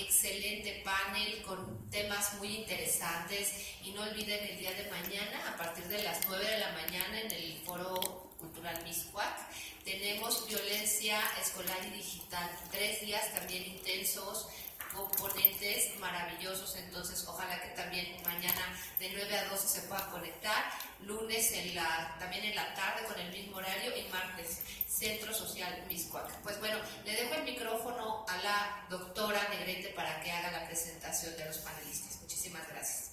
excelente panel con temas muy interesantes y no olviden el día de mañana a partir de las 9 de la mañana en el Foro Cultural Mixcoac tenemos violencia escolar y digital, 3 días también intensos, componentes maravillosos, entonces ojalá que también mañana de 9 a 12 se puedan conectar, lunes también en la tarde con el mismo horario y martes Centro Social Mixcoac. Pues bueno, le dejo el micrófono a la doctora Negrete para que haga la presentación de los panelistas. Muchísimas gracias.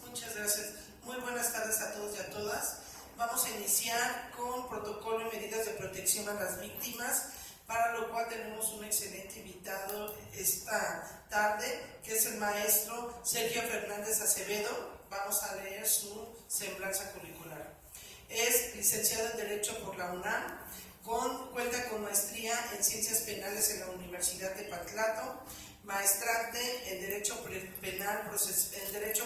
Muchas gracias. Muy buenas tardes a todos y a todas. Vamos a iniciar con protocolo y medidas de protección a las víctimas, para lo cual tenemos un excelente invitado esta tarde, que es el maestro Sergio Fernández Acevedo. Vamos a leer su semblanza curricular. Es licenciado en Derecho por la UNAM, cuenta con maestría en Ciencias Penales en la Universidad de Patlato, maestrante en Derecho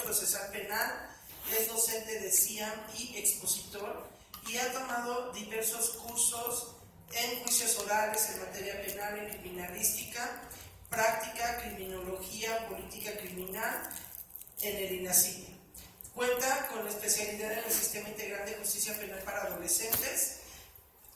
Procesal Penal, es docente de CIAM y expositor, y ha tomado diversos cursos en juicios orales en materia penal, en criminalística, práctica, criminología, política criminal en el INACIP. Cuenta con especialidad en el Sistema Integral de Justicia Penal para Adolescentes,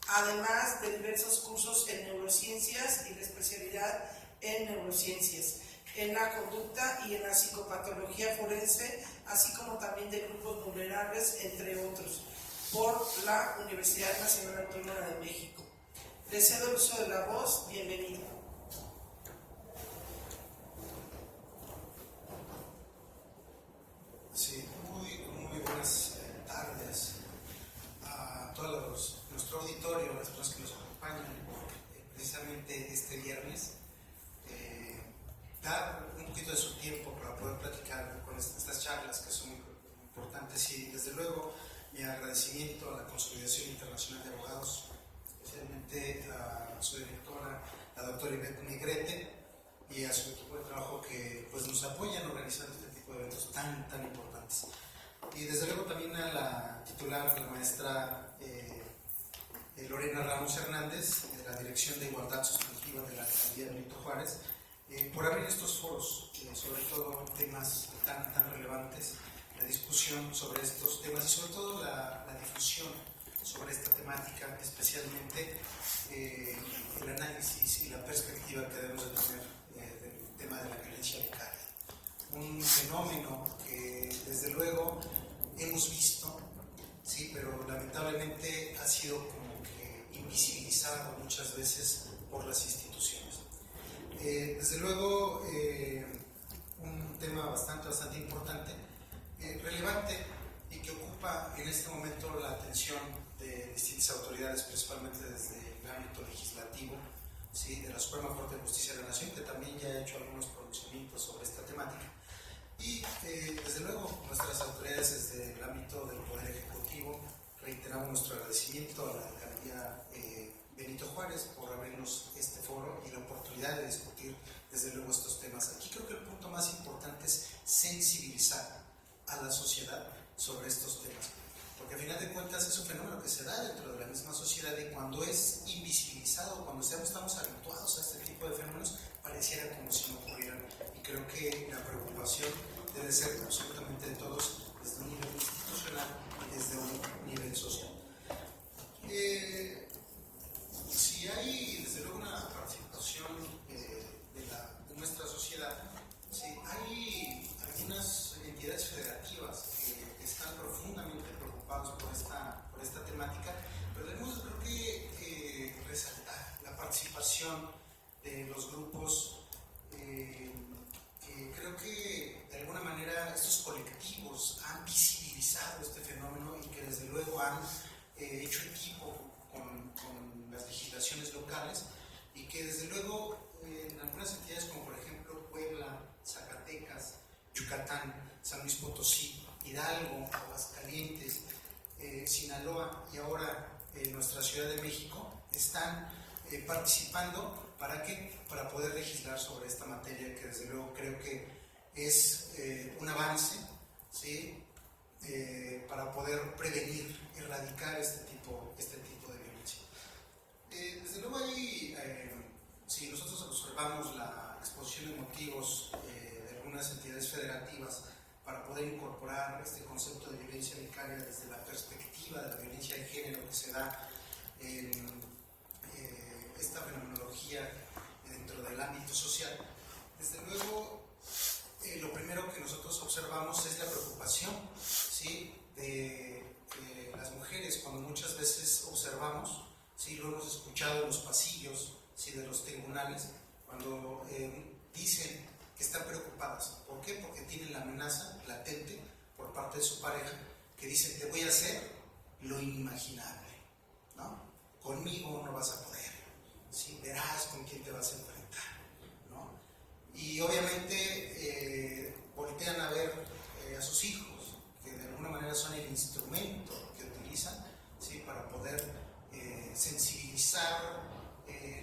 además de diversos cursos en neurociencias y la especialidad en neurociencias, en la conducta y en la psicopatología forense, así como también de grupos vulnerables, entre otros, por la Universidad Nacional Autónoma de México. Le cedo el uso de la voz. Bienvenido. Sí, muy buenas tardes a todos nuestro auditorio, las personas que nos acompañan precisamente este viernes. Dar un poquito de su tiempo para poder platicar con estas charlas que son muy importantes, y desde luego mi agradecimiento a la Consolidación Internacional de Abogados, especialmente a su directora, la doctora Ivette Negrete, y a su equipo de trabajo que pues, nos apoyan organizando este tipo de eventos tan importantes. Y desde luego también a la titular, la maestra Lorena Ramos Hernández, de la Dirección de Igualdad Sustantiva de la Alcaldía de Benito Juárez, por abrir estos foros, sobre todo temas tan relevantes, la discusión sobre estos temas y sobre todo la difusión sobre esta temática, especialmente el análisis y la perspectiva que debemos de tener del tema de la violencia vicaria. Un fenómeno que desde luego hemos visto, sí, pero lamentablemente ha sido como que invisibilizado muchas veces por las instituciones. Desde luego un tema bastante importante, relevante, y que ocupa en este momento la atención de distintas autoridades, principalmente desde el ámbito legislativo, ¿sí?, de la Suprema Corte de Justicia de la Nación, que también ya ha hecho algunos pronunciamientos sobre esta temática, y desde luego nuestras autoridades desde el ámbito del Poder Ejecutivo. Reiteramos nuestro agradecimiento a la Alcaldía Benito Juárez por abrirnos este foro y la oportunidad de discutir desde luego estos temas. Aquí creo que el punto más importante es sensibilizar a la sociedad sobre estos temas, porque al final de cuentas es un fenómeno que se da dentro de la misma sociedad, y cuando es invisibilizado, cuando estamos habituados a este tipo de fenómenos, pareciera como si no ocurrieran, y creo que la preocupación debe ser absolutamente de todos, desde un nivel institucional y desde un nivel social. Si hay desde luego una participación de nuestra sociedad, sí, hay algunas entidades federativas que están profundamente preocupados por esta temática, pero debemos, creo que resaltar la participación de los grupos que creo que de alguna manera estos colectivos han visibilizado este fenómeno y que desde luego han hecho equipo con las legislaciones locales, y que desde luego en algunas entidades como por ejemplo Puebla, Zacatecas, Yucatán, San Luis Potosí, Hidalgo, Aguascalientes, Sinaloa y ahora nuestra Ciudad de México están participando. ¿Para qué? Para poder legislar sobre esta materia, que desde luego creo que es un avance, ¿sí?, para poder prevenir, erradicar este tipo de violencia. Desde luego ahí, si nosotros observamos la exposición de motivos de algunas entidades federativas para poder incorporar este concepto de violencia vicaria desde la perspectiva de la violencia de género que se da en esta fenomenología dentro del ámbito social. Desde luego, lo primero que nosotros observamos es la preocupación, ¿sí?, de las mujeres, cuando muchas veces observamos, ¿sí?, lo hemos escuchado en los pasillos, ¿sí?, de los tribunales, cuando dicen que están preocupadas. ¿Por qué? Porque tienen la amenaza latente por parte de su pareja, que dicen: te voy a hacer lo inimaginable, ¿no? Conmigo no vas a poder, ¿sí? Verás con quién te vas a enfrentar, ¿no? Y obviamente voltean a ver a sus hijos, que de alguna manera son el instrumento que utilizan, ¿sí?, para poder sensibilizar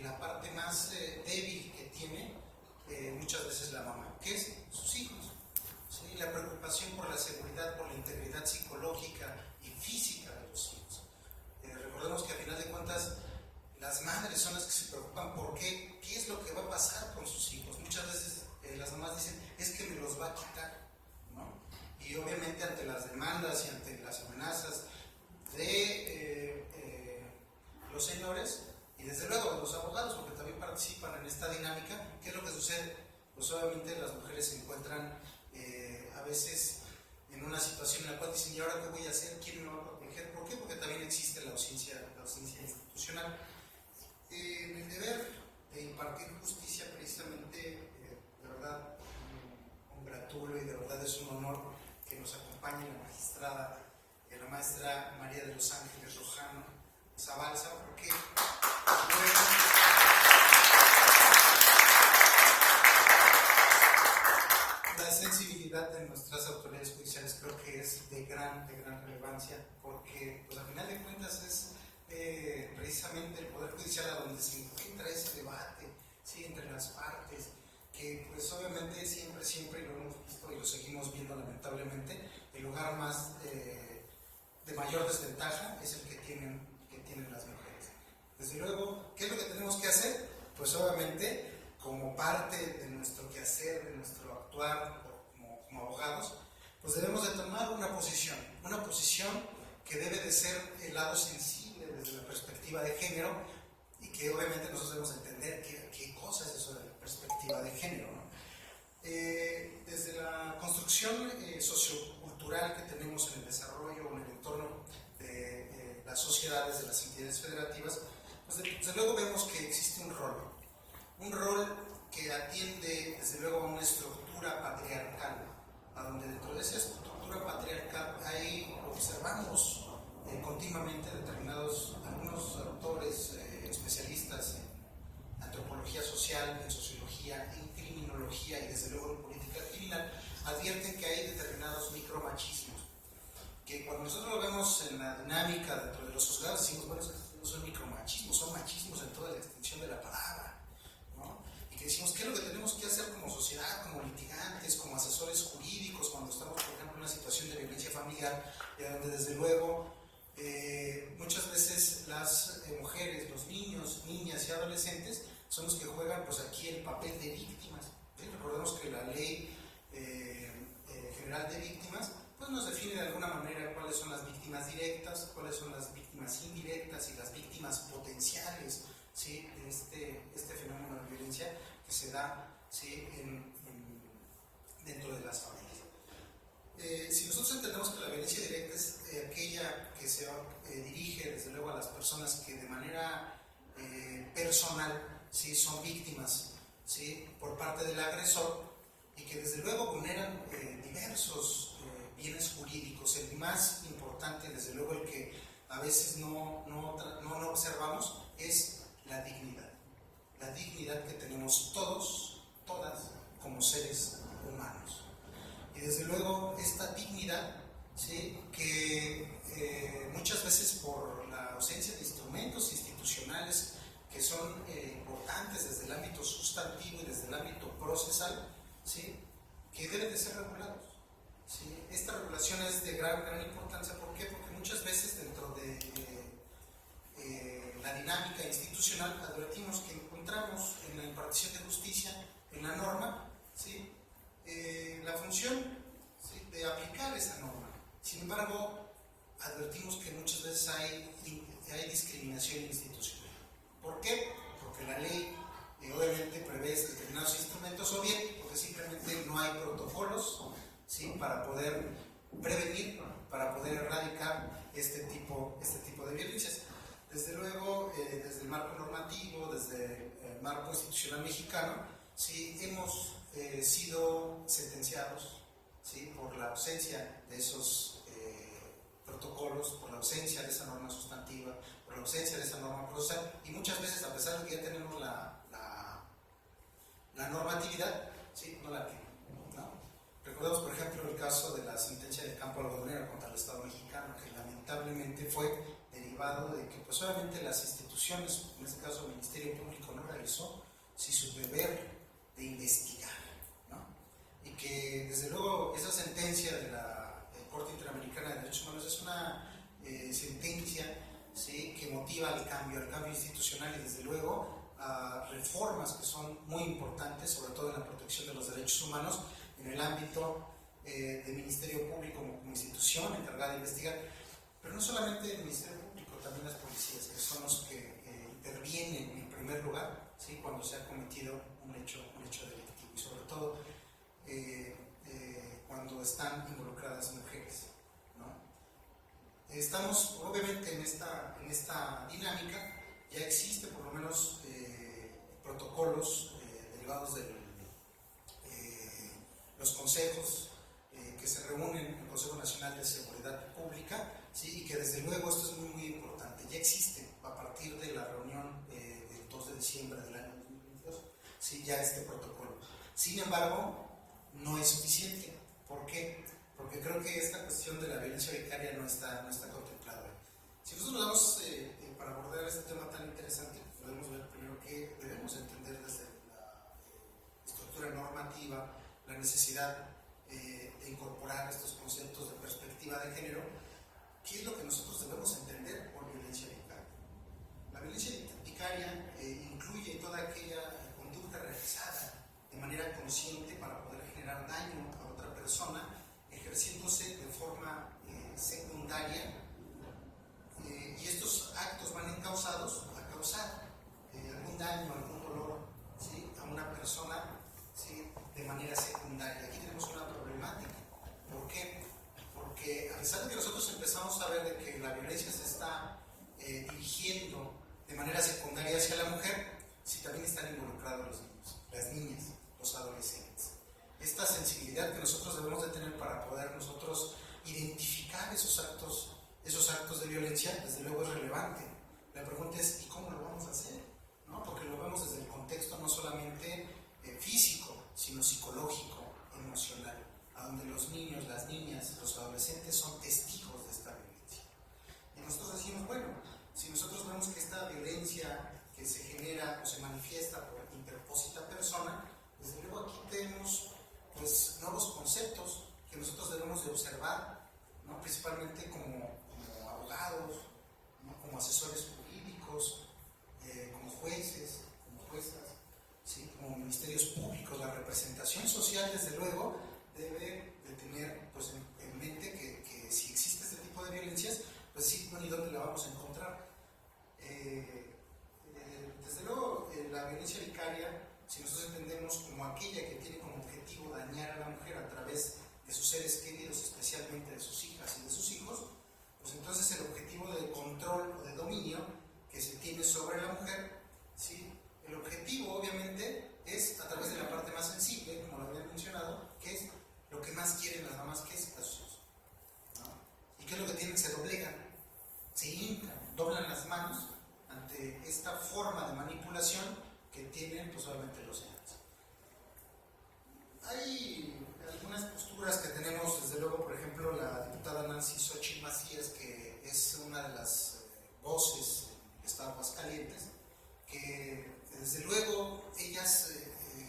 la parte más débil que tiene muchas veces la mamá, que es sus hijos, ¿sí? La preocupación por la seguridad, por la integridad psicológica y física de los hijos. Recordemos que a final de cuentas las madres son las que se preocupan por qué es lo que va a pasar con sus hijos. Muchas veces las mamás dicen: es que me los va a quitar, ¿no? Y obviamente ante las demandas y ante las amenazas de los señores y desde luego de los abogados, porque también participan en esta dinámica, ¿qué es lo que sucede? Pues obviamente las mujeres se encuentran a veces en una situación en la cual dicen: ¿y ahora qué voy a hacer? ¿Quién me va a proteger? ¿Por qué? Porque también existe la ausencia institucional. El deber de impartir justicia, precisamente, de verdad, congratulo y de verdad es un honor que nos acompañe la maestra María de los Ángeles Rojano Zabalza, porque la sensibilidad de nuestras autoridades judiciales creo que es de gran relevancia, porque pues, al final de cuentas es precisamente el Poder Judicial a donde se encuentra ese debate, ¿sí?, entre las partes, que pues obviamente siempre lo hemos visto y lo seguimos viendo lamentablemente, el lugar más de mayor desventaja es el que tienen las mujeres. Desde luego, ¿qué es lo que tenemos que hacer? Pues obviamente, como parte de nuestro quehacer, de nuestro actuar como abogados, pues debemos de tomar una posición que debe de ser el lado sensible desde la perspectiva de género, y que obviamente nosotros debemos entender qué cosa es eso de la perspectiva de género, ¿no? Desde la construcción sociocultural que tenemos en el desarrollo, en el entorno de las sociedades, de las entidades federativas, pues desde luego vemos que existe un rol que atiende desde luego a una estructura patriarcal, a donde dentro de esa estructura patriarcal ahí observamos continuamente algunos autores especialistas en antropología social, en sociología, en criminología y desde luego en política criminal, advierten que hay determinados micromachismos, que cuando nosotros lo vemos en la dinámica dentro de los juzgados decimos: bueno, estos no son micromachismos, son machismos en toda la extensión de la palabra, ¿no? Y que decimos: ¿qué es lo que tenemos que hacer como sociedad, como litigantes, como asesores jurídicos, cuando estamos, por ejemplo, en una situación de violencia familiar, donde desde luego muchas veces las mujeres, los niños, niñas y adolescentes son los que juegan pues aquí el papel de víctimas, ¿sí? Recordemos que la ley general de víctimas pues nos define de alguna manera cuáles son las víctimas directas, cuáles son las víctimas indirectas y las víctimas potenciales, ¿sí?, de este fenómeno de violencia que se da, ¿sí?, dentro de las familias. Si nosotros entendemos que la violencia directa es aquella que se dirige desde luego a las personas que de manera personal, ¿sí?, son víctimas, ¿sí?, por parte del agresor, y que desde luego vulneran diversos bienes jurídicos. El más importante, desde luego el que a veces no observamos, es la dignidad que tenemos todas como seres humanos. Y desde luego esta dignidad, ¿sí?, que muchas veces por la ausencia de instrumentos institucionales que son importantes desde el ámbito sustantivo y desde el ámbito procesal, ¿sí?, que deben de ser regulados, ¿sí? Esta regulación es de gran importancia. ¿Por qué? Porque muchas veces dentro de la dinámica institucional advertimos que encontramos en la impartición de justicia, en una norma, ¿sí? La función, ¿sí?, de aplicar esa norma. Sin embargo, advertimos que muchas veces hay discriminación institucional. ¿Por qué? Porque la ley obviamente prevé determinados instrumentos, o bien porque simplemente no hay protocolos, ¿sí?, para poder prevenir, para poder erradicar este tipo de violencias. Desde luego, desde el marco normativo, desde el marco institucional mexicano, sí, hemos sido sentenciados, ¿sí?, por la ausencia de esos protocolos, por la ausencia de esa norma sustantiva, por la ausencia de esa norma procesal, y muchas veces, a pesar de que ya tenemos la normatividad, ¿sí?, no la tienen, ¿no? Recordemos, por ejemplo, el caso de la sentencia de Campo Algodonero contra el Estado mexicano, que lamentablemente fue derivado de que pues obviamente las instituciones, en este caso el Ministerio Público, no realizó su deber de investigar, ¿no? Y que desde luego esa sentencia de la Corte Interamericana de Derechos Humanos es una sentencia, ¿sí?, que motiva al cambio institucional, y desde luego a reformas que son muy importantes, sobre todo en la protección de los derechos humanos, en el ámbito del Ministerio Público como institución encargada de investigar, pero no solamente el Ministerio Público, también las policías, que son los que intervienen en primer lugar, ¿sí?, cuando se ha cometido un hecho delictivo, y sobre todo cuando están involucradas mujeres, ¿no? Estamos obviamente en esta dinámica. Ya existe por lo menos protocolos derivados de los consejos que se reúnen en el Consejo Nacional de Seguridad Pública, ¿sí?, y que desde luego esto es muy, muy importante. Ya existe a partir de la reunión del 2 de diciembre del año 2022, ¿sí?, ya este protocolo. Sin embargo, no es suficiente. ¿Por qué? Porque creo que esta cuestión de la violencia vicaria no está contemplada. Si nosotros vamos para abordar este tema tan interesante, podemos ver primero que debemos entender desde la estructura normativa la necesidad de incorporar estos conceptos de perspectiva de género. ¿Qué es lo que nosotros debemos entender por violencia vicaria? La violencia vicaria incluye toda aquella conducta realizada de manera consciente para poder generar daño a otra persona, ejerciéndose de forma secundaria, y estos actos van encausados a causar algún daño, algún dolor, ¿sí?, a una persona, ¿sí?, de manera secundaria. Aquí tenemos una problemática. ¿Por qué? Porque a pesar de que nosotros empezamos a ver de que la violencia se está dirigiendo de manera secundaria hacia la mujer, sí, también están involucrados los niños, las niñas, los adolescentes. Esta sensibilidad que nosotros debemos de tener para poder nosotros identificar esos actos de violencia, desde luego es relevante. La pregunta es, ¿y cómo lo vamos a hacer? ¿No? Porque lo vemos desde el contexto no solamente físico, sino psicológico, emocional, a donde los niños, las niñas, los adolescentes son testigos de esta violencia. Y nosotros decimos, bueno, si nosotros vemos que esta violencia que se genera o se manifiesta por interpósita persona, desde luego aquí tenemos pues nuevos conceptos que nosotros debemos de observar, ¿no?, principalmente como abogados, ¿no?, como asesores jurídicos, como jueces, como juezas, ¿sí?, como ministerios públicos. La representación social, desde luego, debe de tener pues, en mente que si existe este tipo de violencias, pues sí, bueno, ¿y dónde la vamos a encontrar? Desde luego, la violencia vicaria, si nosotros entendemos como aquella que tiene como objetivo dañar a la mujer a través de sus seres queridos, especialmente de sus hijas y de sus hijos, pues entonces el objetivo de control o de dominio que se tiene sobre la mujer, ¿sí?, el objetivo obviamente es a través de la parte más sensible, como lo había mencionado, que es lo que más quieren las mamás, que es a sus hijos, ¿no? ¿Y qué es lo que tienen? Se doblegan, se hincan, doblan las manos ante esta forma de manipulación que tienen pues obviamente los hijos. Hay algunas posturas que tenemos, desde luego, por ejemplo, la diputada Nancy Xochitl Macías, que es una de las voces del Estado de Aguascalientes, que desde luego ellas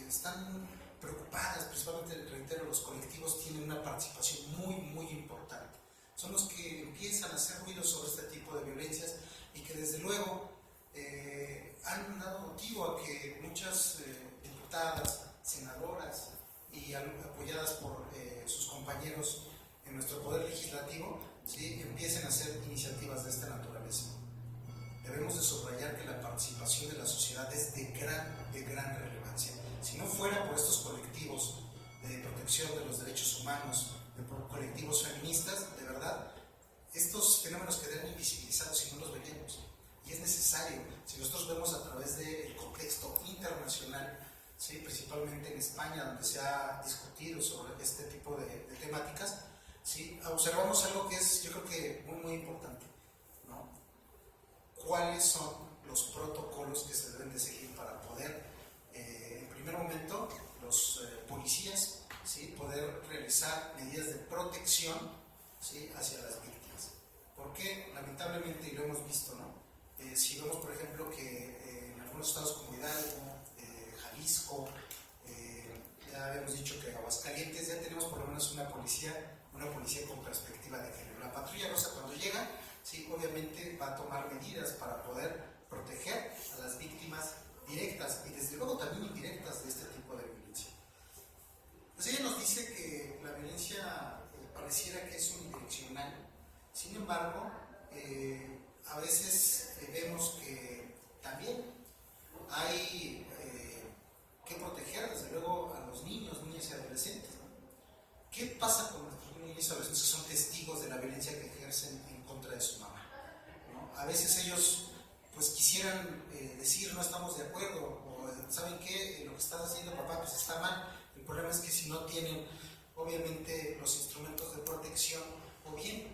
están preocupadas, principalmente, reitero, los colectivos tienen una participación muy, muy importante. Son los que empiezan a hacer ruido sobre este tipo de violencias y que desde luego han dado motivo a que muchas diputadas, senadoras, apoyadas por sus compañeros en nuestro poder legislativo, ¿sí?, empiecen a hacer iniciativas de esta naturaleza. Debemos de subrayar que la participación de la sociedad es de gran relevancia. Si no fuera por estos colectivos de protección de los derechos humanos, de colectivos feministas, de verdad, estos fenómenos quedarían invisibilizados y no los veríamos. Y es necesario, si nosotros vemos a través del contexto internacional, ¿sí?, principalmente en España, donde se ha discutido sobre este tipo de temáticas, ¿sí?, observamos algo que es, yo creo que muy importante, ¿no? ¿Cuáles son los protocolos que se deben de seguir para poder, en primer momento, los policías, ¿sí?, poder realizar medidas de protección, ¿sí?, hacia las víctimas? Porque lamentablemente, y lo hemos visto, ¿no? Si vemos, por ejemplo, que en algunos estados como Hidalgo, Jalisco, ya habíamos dicho que en Aguascalientes ya tenemos por lo menos una policía con perspectiva de género. La patrulla rosa, cuando llega, sí, obviamente va a tomar medidas para poder proteger a las víctimas directas y desde luego también indirectas de este tipo de violencia. Pues ella nos dice que la violencia pareciera que es unidireccional. Sin embargo, a veces vemos que también hay que proteger desde luego a los niños, niñas y adolescentes, ¿no? ¿Qué pasa con nuestros niños y adolescentes que son testigos de la violencia que ejercen en contra de su mamá, ¿no? A veces ellos pues quisieran decir no estamos de acuerdo, o ¿saben qué? Lo que estás haciendo, papá, pues está mal. El problema es que si no tienen obviamente los instrumentos de protección, o bien,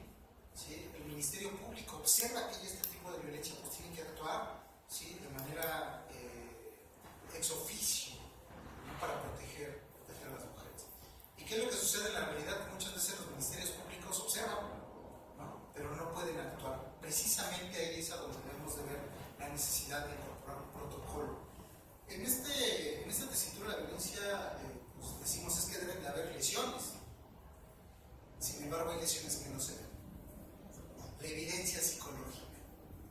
¿sí?, el Ministerio Público observa que hay este tipo de violencia, pues tienen que actuar, ¿sí?, de manera ex oficio, ¿no?, para proteger a las mujeres. ¿Y qué es lo que sucede en la realidad? Muchas veces los ministerios públicos observan, ¿no?, pero no pueden actuar. Precisamente ahí es a donde debemos de ver la necesidad de incorporar un protocolo. En esta tesitura de la violencia, pues decimos es que deben de haber lesiones. Sin embargo, hay lesiones que no se ven. La evidencia psicológica.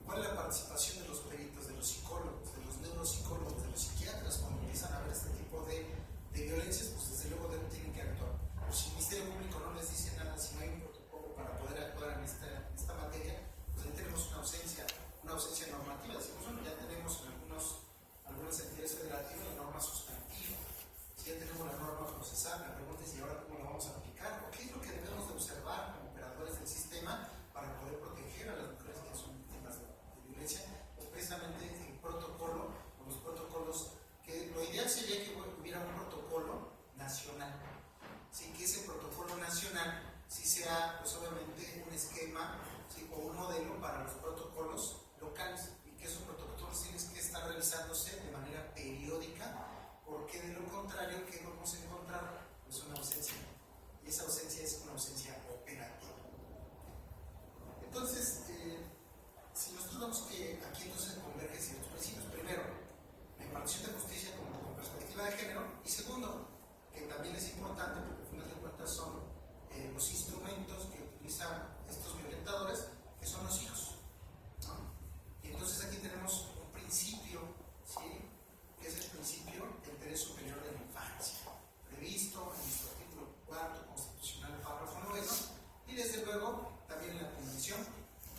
¿Cuál es la participación de los peritos, de los psicólogos, de los neuropsicólogos, de los psiquiatras cuando empiezan a ver este tipo de violencias? Pues desde luego tienen que actuar. Pues si el Ministerio Público no les dice nada, si no hay un protocolo para poder actuar en esta materia, pues ahí tenemos una ausencia normativa. Decimos, bueno, ya tenemos en algunas entidades federativas la norma sustantiva, si ya tenemos la norma procesal, la pregunta es, ¿y ahora cómo la vamos a aplicar? ¿Qué es lo que debemos de observar como operadores del sistema para poder proteger a las mujeres que son víctimas de violencia? Pues precisamente el protocolo, o los protocolos, que lo ideal sería que hubiera un protocolo nacional, ¿sí?, que ese protocolo nacional sí sea, pues obviamente, un esquema, ¿sí?, o un modelo para los protocolos locales, y que esos protocolos tienen que estar realizándose de manera periódica, porque de lo contrario, ¿qué vamos a encontrar? Pues una ausencia, y esa ausencia es una ausencia operativa. Entonces, si nosotros vemos que aquí entonces convergen ciertos principios: primero, la impartición de justicia con perspectiva de género, y segundo, que también es importante porque al final de cuentas son los instrumentos que utilizan estos violentadores, que son los hijos, ¿no? Y entonces aquí tenemos un principio, ¿sí?, que es el principio del interés superior de la infancia, previsto en nuestro artículo 4 constitucional, párrafo 9, y desde luego también en la Convención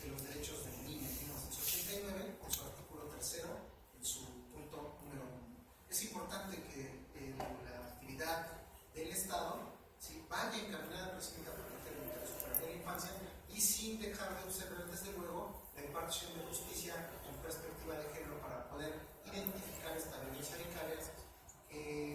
de los Derechos del Niño de 1989, en su artículo 3, en su punto número 1. Es importante que la actividad del Estado, ¿sí?, vaya encaminada precisamente a proteger el interés superior de la infancia, y sin dejar de observar desde luego la impartición de justicia con perspectiva de género para poder identificar esta violencia vicaria que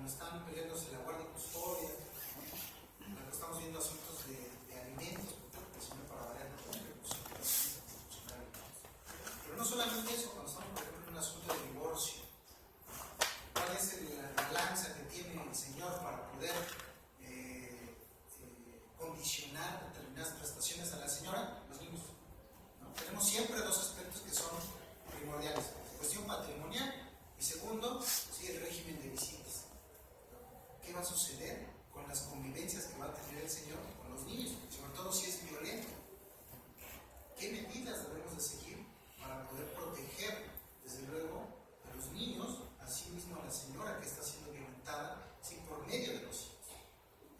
cuando están peleándose la guardia y custodia, ¿no? Cuando estamos viendo asuntos de alimentos, porque el Señor para variar no tiene pero no solamente eso, cuando estamos por ejemplo en un asunto de divorcio, ¿cuál es la balanza que tiene el Señor para poder condicionar determinadas prestaciones a la señora? Los niños, ¿no? Tenemos siempre dos aspectos que son primordiales: cuestión patrimonial y segundo, sí, el régimen de visitas. ¿Qué va a suceder con las convivencias que va a tener el Señor con los niños? Sobre todo si es violento. ¿Qué medidas debemos de seguir para poder proteger, desde luego, a los niños, así mismo a la señora que está siendo violentada, sí, por medio de los hijos?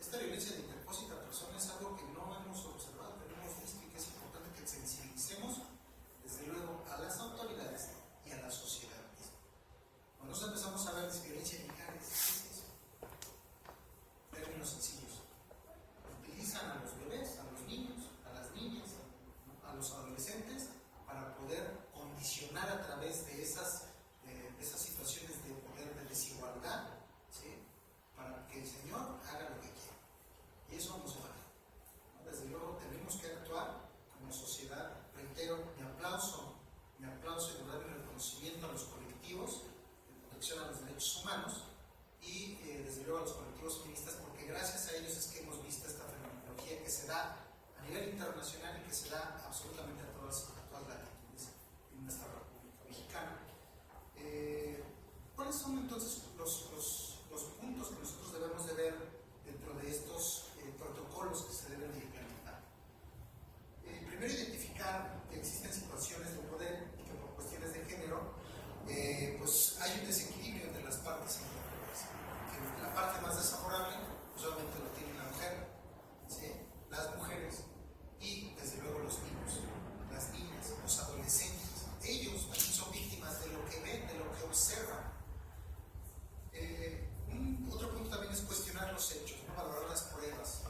Esta violencia de interpósita persona es algo que no hemos observado, pero hemos visto, y que es importante que sensibilicemos, desde luego, a las autoridades y a la sociedad misma. Cuando nosotros empezamos a ver violencia en Nicaragua, ¿qué es eso? Términos sencillos. Utilizan a los bebés, a los niños, a las niñas, ¿no?, a los adolescentes, para poder condicionar a través de esas situaciones de poder, de desigualdad, ¿sí?, para que el Señor haga lo que quiera. Y eso no se vale, ¿no? Desde luego tenemos que actuar como sociedad. Reitero mi aplauso y dar el reconocimiento a los colectivos de protección a los derechos humanos y desde luego a los colectivos feministas, porque gracias a ellos es que hemos visto esta fenomenología que se da a nivel internacional y que se da absolutamente a todas latitudes en nuestra República Mexicana. ¿Cuáles son entonces los puntos que nosotros debemos de ver dentro de estos protocolos que se deben de implementar? Primero, identificar que existen situaciones de poder y que por cuestiones de género pues hay un desequilibrio entre las partes involucradas. Que la parte más desfavorable pues obviamente lo tiene la mujer, ¿sí?, las mujeres y desde luego los niños, las niñas, los adolescentes. Ellos también son víctimas de lo que ven, de lo que observan. Otro punto también es cuestionar los hechos, ¿no?, valorar las pruebas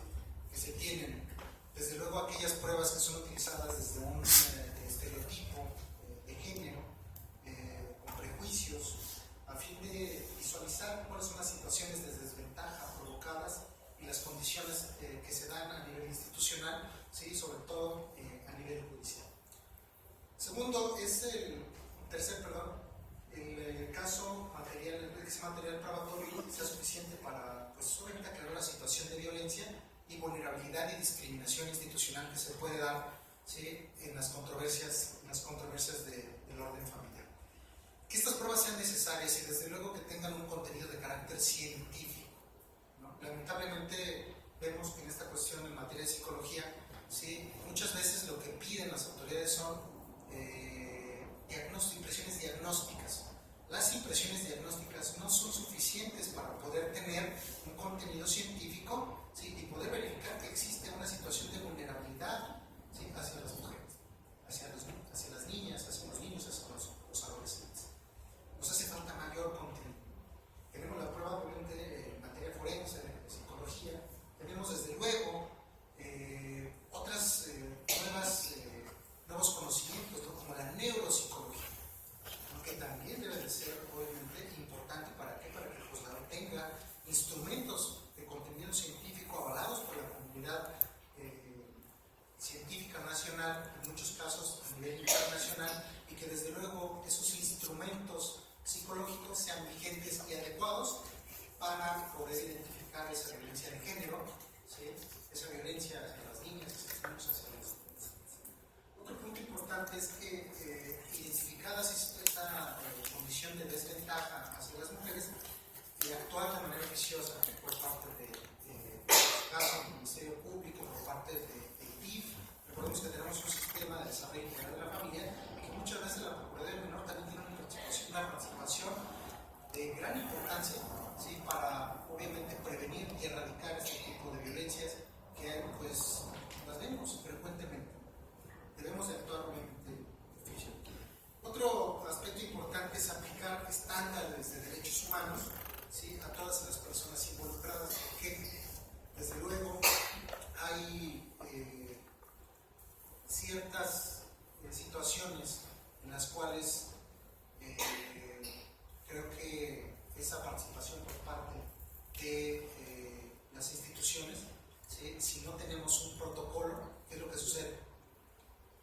que se tienen. Desde luego aquellas pruebas que son utilizadas desde un estereotipo de género, con prejuicios, a fin de visualizar cuáles son las situaciones de desventaja provocadas y las condiciones que se dan a nivel institucional, ¿sí?, sobre todo a nivel judicial. Segundo, es el caso material, ese material probatorio sea suficiente para, pues, obviamente aclarar la situación de violencia y vulnerabilidad y discriminación institucional que se puede dar, ¿sí?, en las controversias del orden familiar. Que estas pruebas sean necesarias y desde luego que tengan un contenido de carácter científico, ¿no? Lamentablemente vemos que en esta cuestión en materia de psicología, ¿sí?, muchas veces lo que piden las autoridades son impresiones diagnósticas. Las impresiones diagnósticas no son suficientes para poder tener un contenido científico, ¿sí?, y poder verificar que existe una situación de vulnerabilidad, ¿sí?, hacia las mujeres, hacia las niñas, hacia los niños, hacia los adolescentes. Nos hace falta mayor contenido. Tenemos la prueba, obviamente, en materia forense, de psicología. Tenemos, desde luego, otras nuevos conocimientos, ¿no?, como la neuropsicología, ¿no?, que también debe de ser, obviamente, importante. ¿Para qué? Para que el juzgador tenga instrumentos de contenido científico avalados por la comunidad científica nacional, en muchos casos a nivel internacional, y que desde luego esos instrumentos psicológicos sean vigentes y adecuados para poder identificar esa violencia de género, ¿sí?, esa violencia hacia las niñas, hacia los niños, hacia los adolescentes. Otro punto importante es que identificadas esta condición de desventaja hacia las mujeres, actuar de manera oficiosa por parte del Ministerio Público, por parte del DIF. Recordemos que tenemos un sistema de desarrollo integral de la familia y que muchas veces la Procuraduría del Menor también tiene una participación de gran importancia, ¿sí?, para obviamente prevenir y erradicar este tipo de violencias que pues las vemos frecuentemente. Debemos de actuar obviamente de oficio. Otro aspecto importante es aplicar estándares de derechos humanos, ¿sí?, a todas las personas involucradas, porque desde luego hay ciertas situaciones en las cuales creo que esa participación por parte de las instituciones, ¿sí? Si no tenemos un protocolo, ¿qué es lo que sucede?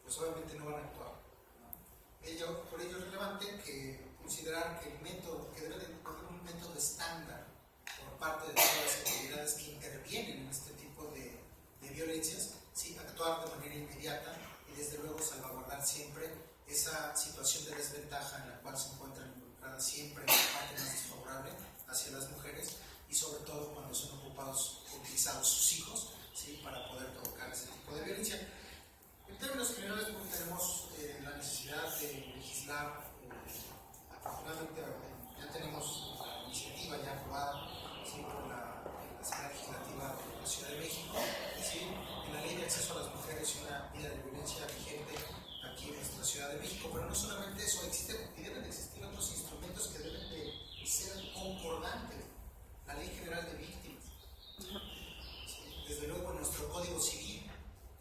Pues obviamente no van a actuar, ¿no? Por ello es relevante que considerar que el método, que debe de haber un método estándar por parte de todas las autoridades que intervienen en este tipo de violencias, ¿sí? Actuar de manera inmediata y desde luego salvaguardar siempre esa situación de desventaja en la cual se encuentran involucradas siempre la parte más desfavorable hacia las mujeres, y sobre todo cuando son utilizados sus hijos, ¿sí? Para poder provocar ese tipo de violencia. En términos generales, pues, tenemos la necesidad de legislar. Afortunadamente ya tenemos la iniciativa ya aprobada, ¿sí? Por la Asamblea Legislativa de la Ciudad de México, ¿sí? En la Ley de Acceso a las Mujeres y una Vida de Violencia vigente aquí en nuestra Ciudad de México. Pero no solamente eso, existen y deben de existir otros instrumentos que deben de ser concordantes. La Ley General de Víctimas, ¿sí? Desde luego nuestro Código Civil,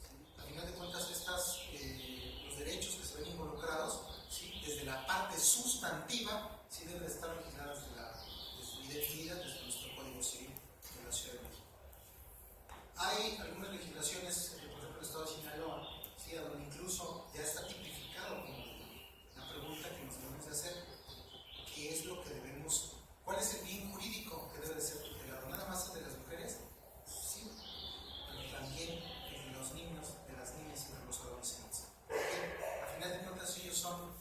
¿sí? A final de cuentas los derechos que se ven involucrados, ¿sí? Desde la parte sustantiva, ¿sí? Deben de estar legisladas y definidas desde nuestro Código Civil de la Ciudad de México. Hay algunas legislaciones, por ejemplo el Estado de Sinaloa, ¿sí? A donde incluso ya está tipificado como la pregunta que nos debemos de hacer: ¿qué es lo que debemos, cuál es el bien jurídico que debe de ser tutelado? Nada más el de las mujeres, sí, pero también el de los niños, de las niñas y de los adolescentes. Porque al final de cuentas ellos son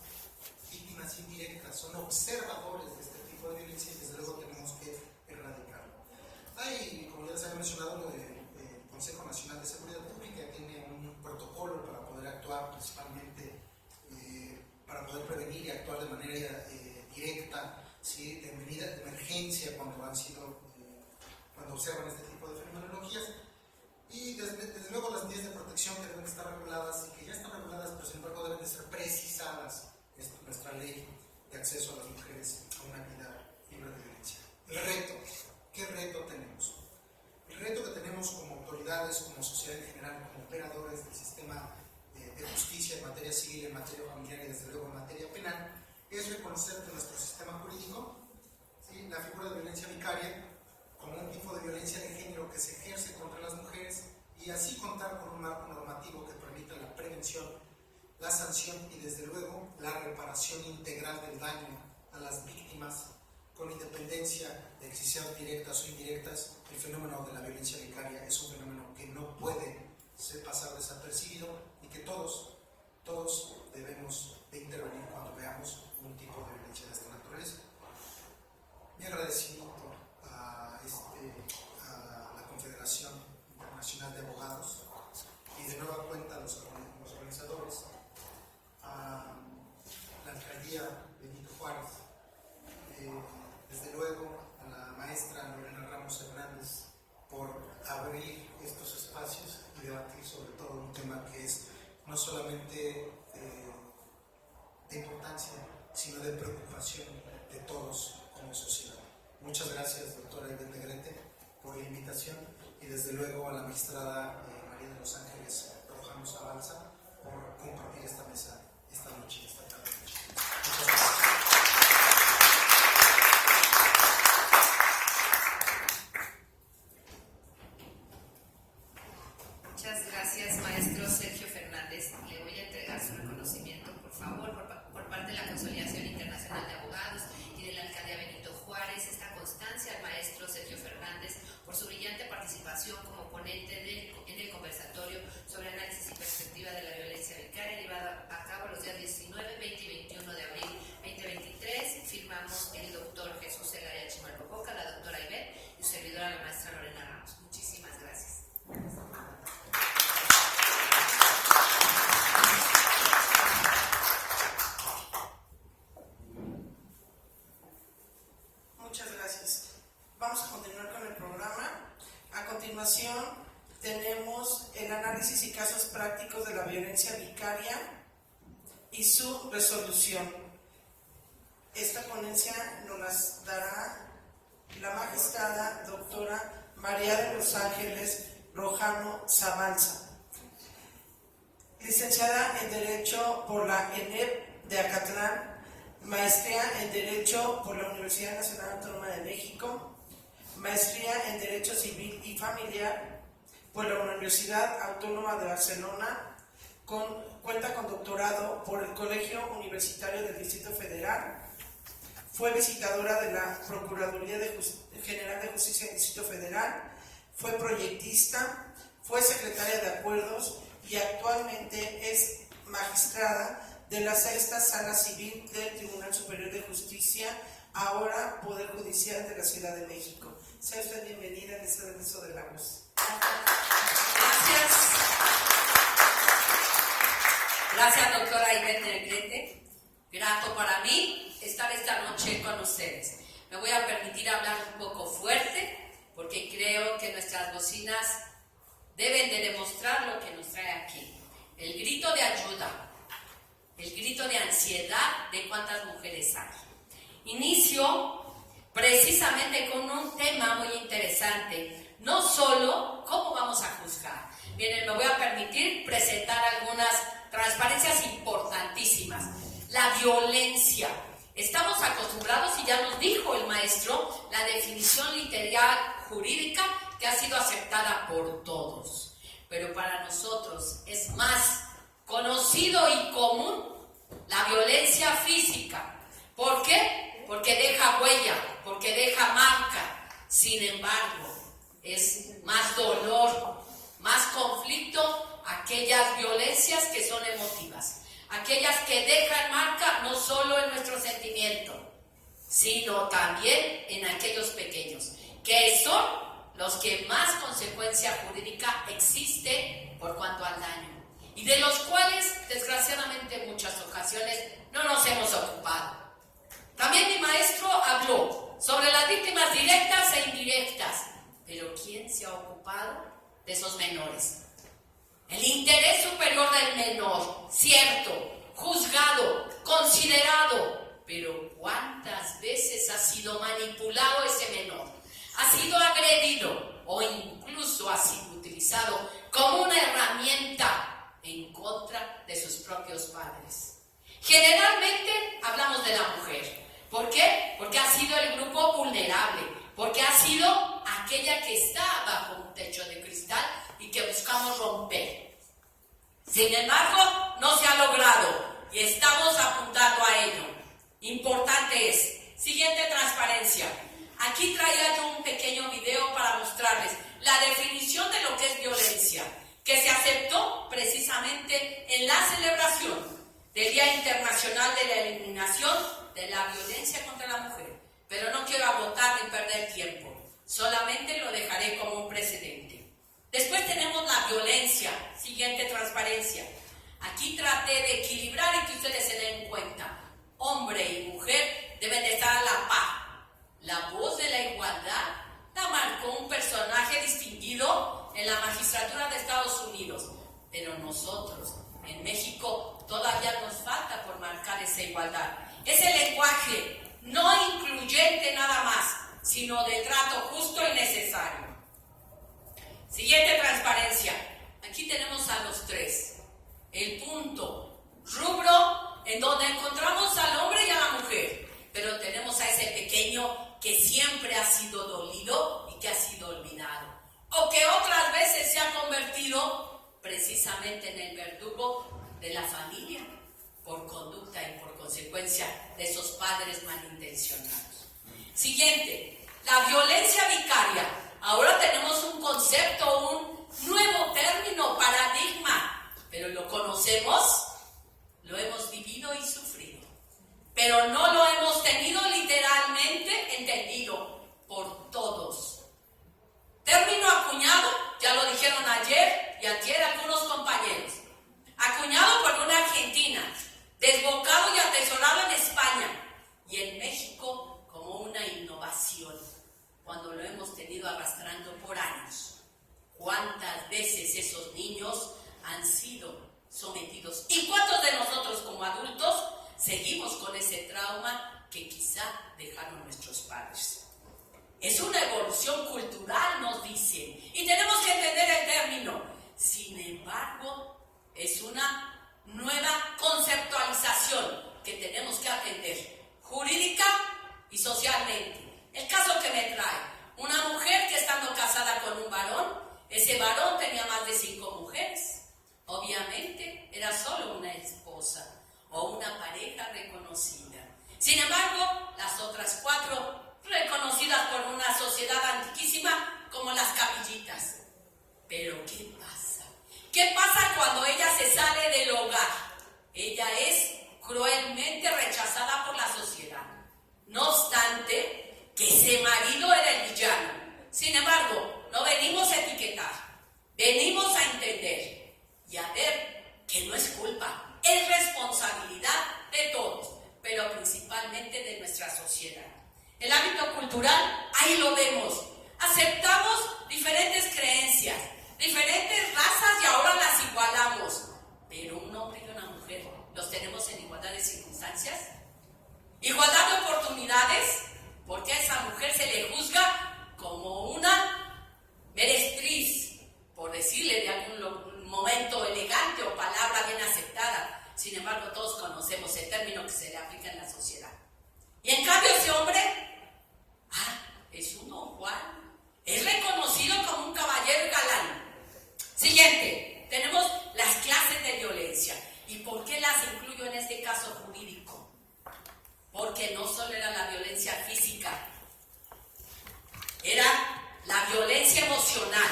víctimas indirectas, son observadores de este tipo de violencia, y desde luego tenemos que erradicarlo. Hay, como ya les había mencionado, el Consejo Nacional de Seguridad Pública tiene un protocolo para poder actuar, principalmente para poder prevenir y actuar de manera directa, ¿sí? De medida de emergencia cuando observan este tipo de fenomenologías, y desde luego las medidas de protección que deben estar reguladas y que ya están reguladas, pero sin embargo deben de ser precisadas en nuestra ley de acceso a las mujeres a una vida libre de violencia. El reto, ¿qué reto tenemos? El reto que tenemos como autoridades, como sociedad en general, como operadores del sistema de justicia en materia civil, en materia familiar y desde luego en materia penal, es reconocer que nuestro sistema jurídico, ¿sí? La figura de violencia vicaria como un tipo de violencia de género que se ejerce contra las mujeres, y así contar con un marco normativo que permita la prevención, la sanción y desde luego la reparación integral del daño a las víctimas, con independencia de si sean directas o indirectas. El fenómeno de la violencia vicaria es un fenómeno que no puede pasar desapercibido y que todos debemos de intervenir cuando veamos un tipo de violencia de esta naturaleza. Mi agradecimiento a la Confederación Internacional de Abogados y de nueva cuenta a los organizadores, a la Alcaldía Benito Juárez, desde luego a la maestra Lorena Ramos Hernández por abrir estos espacios y debatir sobre todo un tema que es no solamente de importancia, sino de preocupación de todos como sociedad. Muchas gracias, doctora Ivette Negrete, por la invitación, y desde luego a la magistrada María de los Ángeles Rojano Zabalza por compartir esta mesa esta noche, esta tarde. Muchas gracias. Muchas gracias, maestro Sergio Fernández. Le voy a entregar su reconocimiento, por favor, por parte de la Consolidación Internacional de Abogados y de la Alcaldía Benito Juárez, esta constancia al maestro Sergio Fernández por su brillante participación como ponente en el conversatorio sobre análisis y perspectiva de la violencia vicaria, llevado a cabo los días 19, 20 y 21 de abril 2023. Firmamos el doctor Jesús Zelaya Chimalpopoca, la doctora Ivette y su servidora, la maestra Lorena Ramos. Muchísimas gracias. Muchas gracias. Vamos a continuar con el programa. A continuación tenemos el análisis y casos prácticos de la violencia vicaria y su resolución. Esta ponencia nos las dará la magistrada doctora María de los Ángeles Rojano Zabalza, licenciada en Derecho por la ENEP de Acatlán, maestría en Derecho por la Universidad Nacional Autónoma de México, maestría en Derecho Civil y Familiar por la Universidad Autónoma de Barcelona, cuenta con doctorado por el Colegio Universitario del Distrito Federal, fue visitadora de la Procuraduría General de Justicia del Distrito Federal, fue proyectista, fue secretaria de Acuerdos y actualmente es magistrada de la Sexta Sala Civil del Tribunal Superior de Justicia, ahora Poder Judicial de la Ciudad de México. Sea usted bienvenida en este regreso de la voz. Gracias. Gracias, doctora Ivette Negrete. Grato para mí estar esta noche con ustedes. Me voy a permitir hablar un poco fuerte porque creo que nuestras bocinas deben de demostrar lo que nos trae aquí. El grito de ayuda, el grito de ansiedad de cuántas mujeres hay. Inicio precisamente con un tema muy interesante, no solo cómo vamos a juzgar. Miren, me voy a permitir presentar algunas transparencias importantísimas. La violencia. Estamos acostumbrados, y ya nos dijo el maestro, la definición literal jurídica que ha sido aceptada por todos. Pero para nosotros es más conocido y común la violencia física. ¿Por qué? Porque deja huella, porque deja marca. Sin embargo, es más dolor, más conflicto aquellas violencias que son emotivas, aquellas que dejan marca no solo en nuestro sentimiento, sino también en aquellos pequeños, que son los que más consecuencia jurídica existe por cuanto al daño, y de los cuales, desgraciadamente, en muchas ocasiones no nos hemos ocupado. También mi maestro habló sobre las víctimas directas e indirectas, pero ¿quién se ha ocupado de esos menores? El interés superior del menor, cierto, juzgado, considerado, pero ¿cuántas veces ha sido manipulado ese menor? Ha sido agredido o incluso ha sido utilizado como una herramienta en contra de sus propios padres. Generalmente hablamos de la mujer. ¿Por qué? Porque ha sido el grupo vulnerable, porque ha sido aquella que está bajo un techo de cristal y que buscamos romper. Sin embargo, no se ha logrado y estamos apuntando a ello. Importante es, siguiente transparencia. Aquí traía yo un pequeño video para mostrarles la definición de lo que es violencia, que se aceptó precisamente en la celebración del Día Internacional de la Eliminación de la Violencia contra la Mujer. Pero no quiero agotar ni perder tiempo, solamente lo dejaré como un precedente. Después tenemos la violencia, siguiente transparencia. Aquí traté de equilibrar y que ustedes se den cuenta. Hombre y mujer deben de estar a la par. La voz de la igualdad la marcó un personaje distinguido en la magistratura de Estados Unidos. Pero nosotros, en México, todavía nos falta por marcar esa igualdad. Ese lenguaje no incluyente nada más, sino de trato justo y necesario. Siguiente transparencia. Aquí tenemos a los tres. El punto, rubro, en donde encontramos al hombre y a la mujer. Pero tenemos a ese pequeño que siempre ha sido dolido y que ha sido olvidado. O que otras veces se ha convertido precisamente en el verdugo de la familia, por conducta y por consecuencia de esos padres malintencionados. Siguiente, la violencia vicaria. Ahora tenemos un concepto, un nuevo término, paradigma, pero lo conocemos, lo hemos vivido y sufrido, pero no lo hemos tenido literalmente entendido por todos. Término acuñado, ya lo dijeron ayer y ayer algunos compañeros, acuñado por una argentina, desbocado y atesorado en España y en México como una innovación, cuando lo hemos tenido arrastrando por años. ¿Cuántas veces esos niños han sido sometidos? ¿Y cuántos de nosotros como adultos seguimos con ese trauma que quizá dejaron nuestros padres? Es una evolución cultural, nos dicen, y tenemos que entender el término. Sin embargo, es una nueva conceptualización que tenemos que atender, jurídica y socialmente. El caso que me trae, una mujer ese varón tenía más de 5 mujeres. Obviamente era solo una esposa o una pareja reconocida. Sin embargo, las otras 4 reconocidas por una sociedad antiquísima como las capillitas. Pero ¿qué pasa? ¿Qué pasa cuando ella se sale del hogar? Ella es cruelmente rechazada por la sociedad. No obstante, que ese marido era el villano. Sin embargo, no venimos a etiquetar, venimos a entender y a ver que no es culpa, es responsabilidad de todos, pero principalmente de nuestra sociedad. El ámbito cultural, ahí lo vemos. Aceptamos diferentes creencias, diferentes razas y ahora las igualamos. Pero un hombre y una mujer, ¿los tenemos en igualdad de circunstancias? Igualdad de oportunidades, porque a esa mujer se le juzga como una meretriz, por decirle de algún momento elegante o palabra bien aceptada. Sin embargo, todos conocemos el término que se le aplica en la sociedad. Y en cambio ese hombre, es un don Juan, es reconocido como un caballero y galán. Siguiente, tenemos las clases de violencia. ¿Y por qué las incluyo en este caso jurídico? Porque no solo era la violencia física, era la violencia emocional,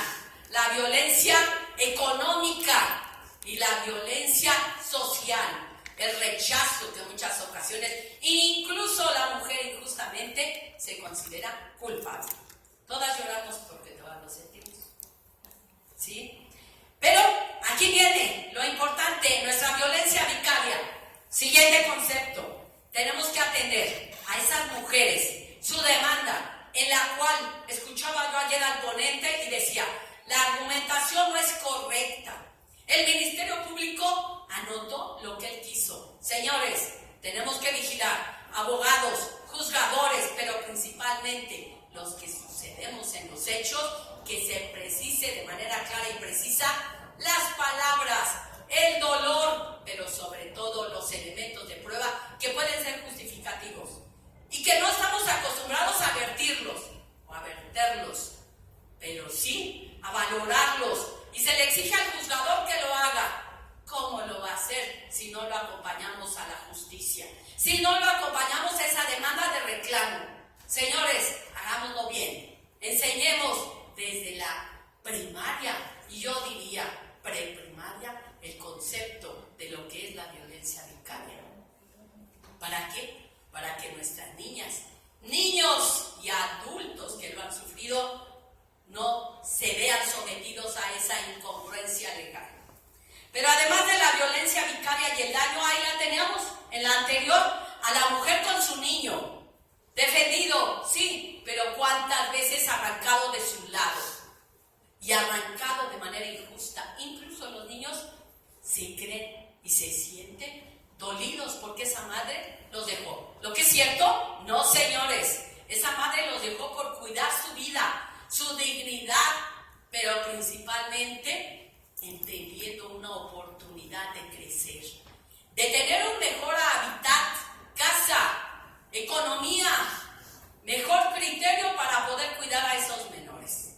la violencia económica y la violencia social, el rechazo que en muchas ocasiones, incluso la mujer injustamente se considera culpable. Todas lloramos porque todas lo sentimos, ¿sí? Pero aquí viene lo importante, nuestra violencia vicaria. Siguiente concepto, tenemos que atender a esas mujeres, su demanda, en la cual escuchaba yo ayer al ponente y decía, la argumentación no es correcta. El Ministerio Público anotó lo que él quiso. Señores, tenemos que vigilar, abogados, juzgadores, pero principalmente los que sucedemos en los hechos, que se precise de manera clara y precisa las palabras, el dolor, pero sobre todo los elementos de prueba que pueden ser justificativos y que no estamos acostumbrados a vertirlos o a verterlos, pero sí a valorarlos, y se le exige al juzgador que lo haga. ¿Cómo lo va a hacer si no lo acompañamos a la justicia? Si no lo acompañamos a esa demanda de reclamo. Señores, hagámoslo bien, enseñemos desde la primaria, y yo diría preprimaria, el concepto de lo que es la violencia vicaria. ¿Para qué? Para que nuestras niñas, niños y adultos que lo han sufrido no se vean sometidos a esa incongruencia legal. Pero además de la violencia vicaria y el daño, ahí la teníamos en la anterior, a la mujer con su niño, defendido, sí, pero cuántas veces arrancado de su lado y arrancado de manera injusta. Incluso los niños se creen y se sienten dolidos porque esa madre los dejó. ¿Lo que es cierto? No, señores, esa madre los dejó por cuidar su vida, su dignidad, pero principalmente entendiendo una oportunidad de crecer, de tener un mejor hábitat, casa, economía, mejor criterio para poder cuidar a esos menores.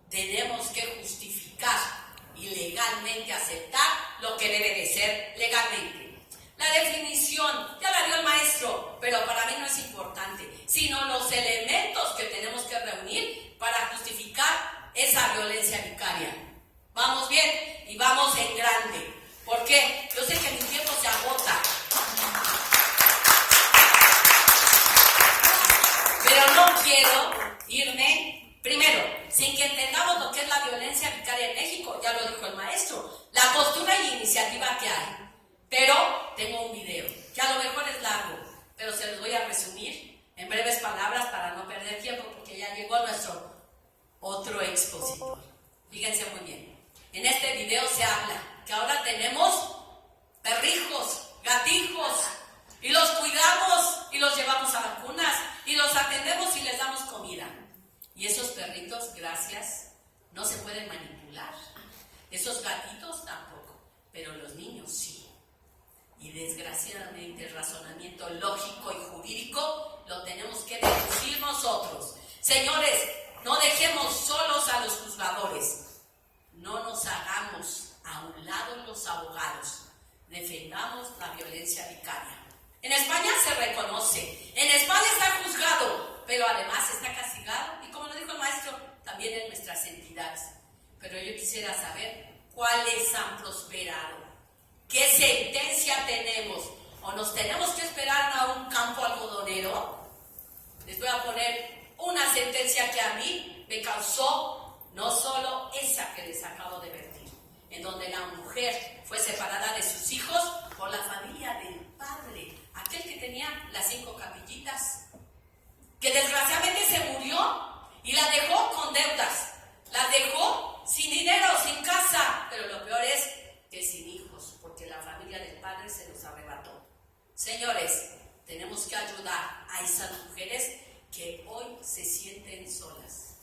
Tenemos que justificar y legalmente aceptar lo que debe de ser legalmente. La definición ya la dio el maestro, pero para mí no es importante, sino los elementos que tenemos que reunir para justificar esa violencia vicaria. Vamos bien y vamos en grande, porque yo sé que mi tiempo se agota, pero no quiero irme primero sin que entendamos lo que es la violencia vicaria en México. Ya lo dijo el maestro, la postura y iniciativa que hay. Pero tengo un video, que a lo mejor es largo, pero se los voy a resumir en breves palabras para no perder tiempo, porque ya llegó nuestro otro expositor. Fíjense muy bien, en este video se habla que ahora tenemos perrijos, gatijos, y los cuidamos y los llevamos a vacunas y los atendemos y les damos comida. Y esos perritos, gracias, no se pueden manipular. Esos gatitos tampoco, pero los niños sí. Y desgraciadamente el razonamiento lógico y jurídico lo tenemos que deducir nosotros. Señores, No dejemos solos a los juzgadores. No nos hagamos a un lado los abogados. Defendamos la violencia vicaria. En España se reconoce, en España está juzgado, pero además está castigado, y como lo dijo el maestro, también en nuestras entidades. Pero yo quisiera saber cuáles han prosperado, qué sentencia tenemos, o nos tenemos que esperar a un campo algodonero. Les voy a poner una sentencia que a mí me causó no solo esa que les acabo de vertir, en donde la mujer fue separada de sus hijos por la familia del padre, aquel que tenía las 5 capillitas, que desgraciadamente se murió y la dejó con deudas, la dejó sin dinero, sin casa, pero lo peor es que sin hijos, porque la familia del padre se los arrebató. Señores, tenemos que ayudar a esas mujeres que hoy se sienten solas,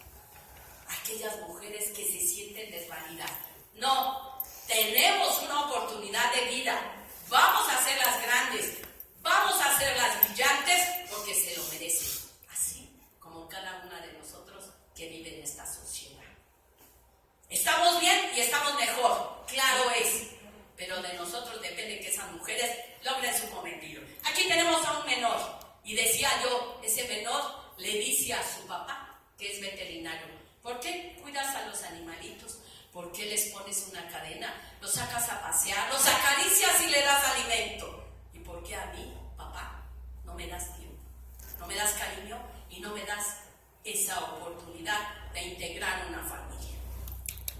aquellas mujeres que se sienten desvalidas. No, tenemos una oportunidad de vida, vamos a hacerlas grandes, vamos a hacerlas brillantes, porque se lo merecen, así como cada una de nosotros que vive en esta sociedad. Estamos bien y estamos mejor, claro es, pero de nosotros depende que esas mujeres logren su cometido. Aquí tenemos a un menor, y decía yo, ese menor le dice a su papá, que es veterinario: ¿por qué cuidas a los animalitos? ¿Por qué les pones una cadena? ¿Los sacas a pasear? ¿Los acaricias y le das alimento? ¿Y por qué a mí, papá, no me das tiempo? ¿No me das cariño? Y no me das esa oportunidad de integrar una familia.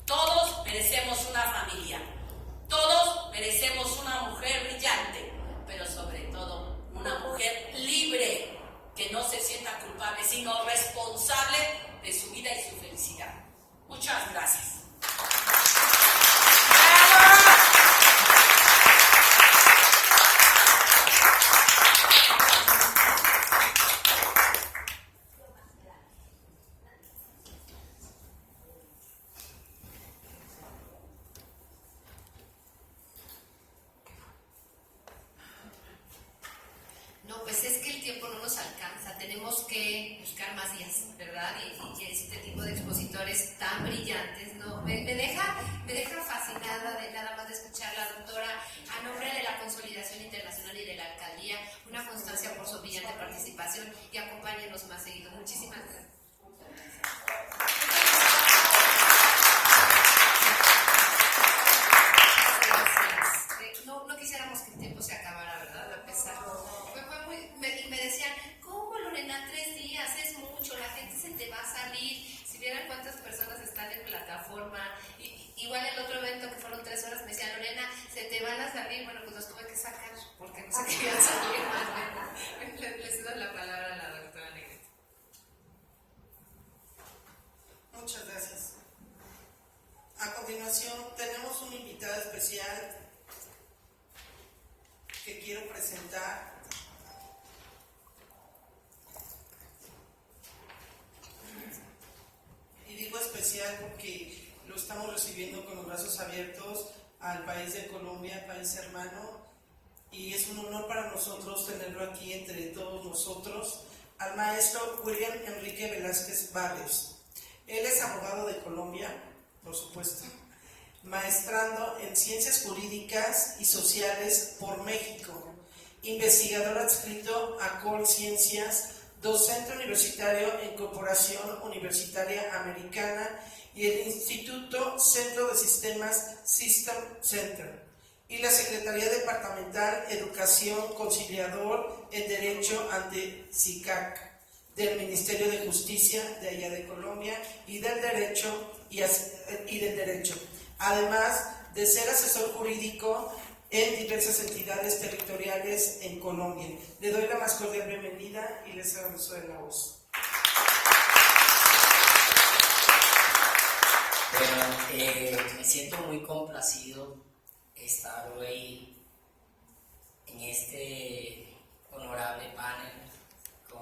Todos merecemos una familia. Todos merecemos una mujer brillante, pero sobre todo una mujer libre, que no se sienta culpable, sino responsable de su vida y su felicidad. Muchas gracias. No, pues es que el tiempo no nos alcanza, tenemos que buscar más días, ¿verdad? Y este tipo de expositores tan brillantes, ¿no? Me deja fascinada de nada más de escuchar a la doctora, a nombre de la Consolidación Internacional y de la Alcaldía, una constancia por su brillante participación, y acompáñenos más seguido. Muchísimas gracias. No quisiéramos que el tiempo se acabara, ¿verdad? A pesar. Y me decían, ¿cómo, Lorena? 3 días, es mucho, la gente se te va a salir. Si vieran cuántas personas están en plataforma. Igual el otro evento que fueron 3 horas, me decían, Lorena, se te van a salir. Bueno, pues los tuve que sacar porque no se querían salir más. Les doy la palabra a la doctora Negrete. Muchas gracias. A continuación tenemos una invitada especial que quiero presentar. Y digo especial porque lo estamos recibiendo con los brazos abiertos al país de Colombia, país hermano, y es un honor para nosotros tenerlo aquí entre todos nosotros, al maestro William Enrique Velázquez Barrios. Él es abogado de Colombia, por supuesto, maestrando en Ciencias Jurídicas y Sociales por México, investigador adscrito a Colciencias, docente universitario en Corporación Universitaria Americana y el Instituto Centro de Sistemas System Center, y la Secretaría Departamental Educación, conciliador en Derecho ante SICAC del Ministerio de Justicia de allá de Colombia y del Derecho además de ser asesor jurídico en diversas entidades territoriales en Colombia. Le doy la más cordial bienvenida y les abrazo de la voz. Bueno, me siento muy complacido estar hoy en este honorable panel con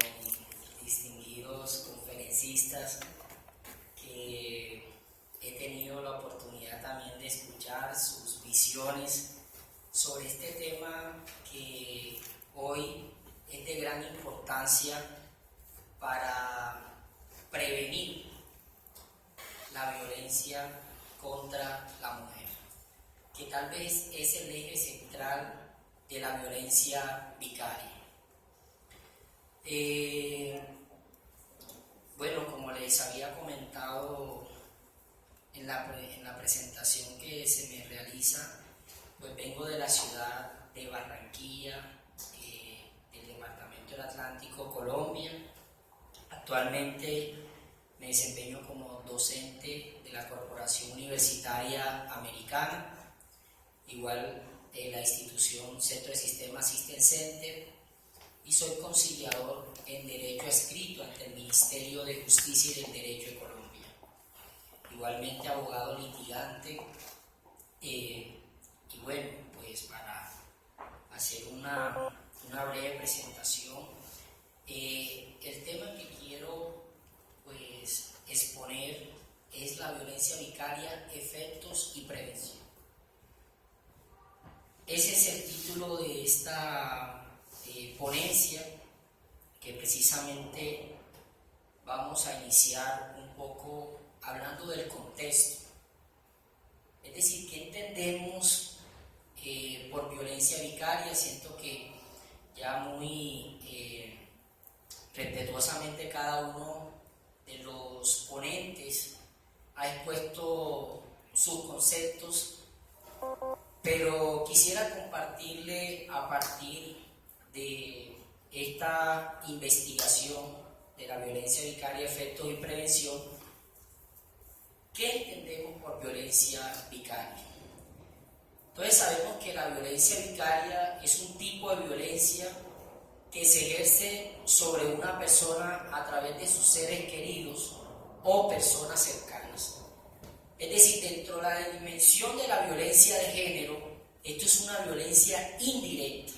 distinguidos conferencistas que he tenido la oportunidad también de escuchar sus visiones sobre este tema que hoy es de gran importancia para prevenir la violencia contra la mujer, que tal vez es el eje central de la violencia vicaria. Bueno, como les había comentado en la presentación que se me realiza, pues vengo de la ciudad de Barranquilla, del departamento del Atlántico, Colombia. Actualmente me desempeño como docente de la Corporación Universitaria Americana, igual la institución Centro de Sistema Assistance Center, y soy conciliador en Derecho Escrito ante el Ministerio de Justicia y del Derecho de Colombia. Igualmente abogado litigante, y bueno, pues para hacer una breve presentación, el tema que quiero pues exponer es la violencia vicaria, efectos y prevención. Ese es el título de esta ponencia, que precisamente vamos a iniciar un poco hablando del contexto, es decir, ¿qué entendemos por violencia vicaria? Siento que ya muy respetuosamente cada uno de los ponentes ha expuesto sus conceptos, pero quisiera compartirle a partir de esta investigación de la violencia vicaria, efectos y prevención, ¿qué entendemos por violencia vicaria? Entonces sabemos que la violencia vicaria es un tipo de violencia que se ejerce sobre una persona a través de sus seres queridos o personas cercanas. Es decir, dentro de la dimensión de la violencia de género, esto es una violencia indirecta.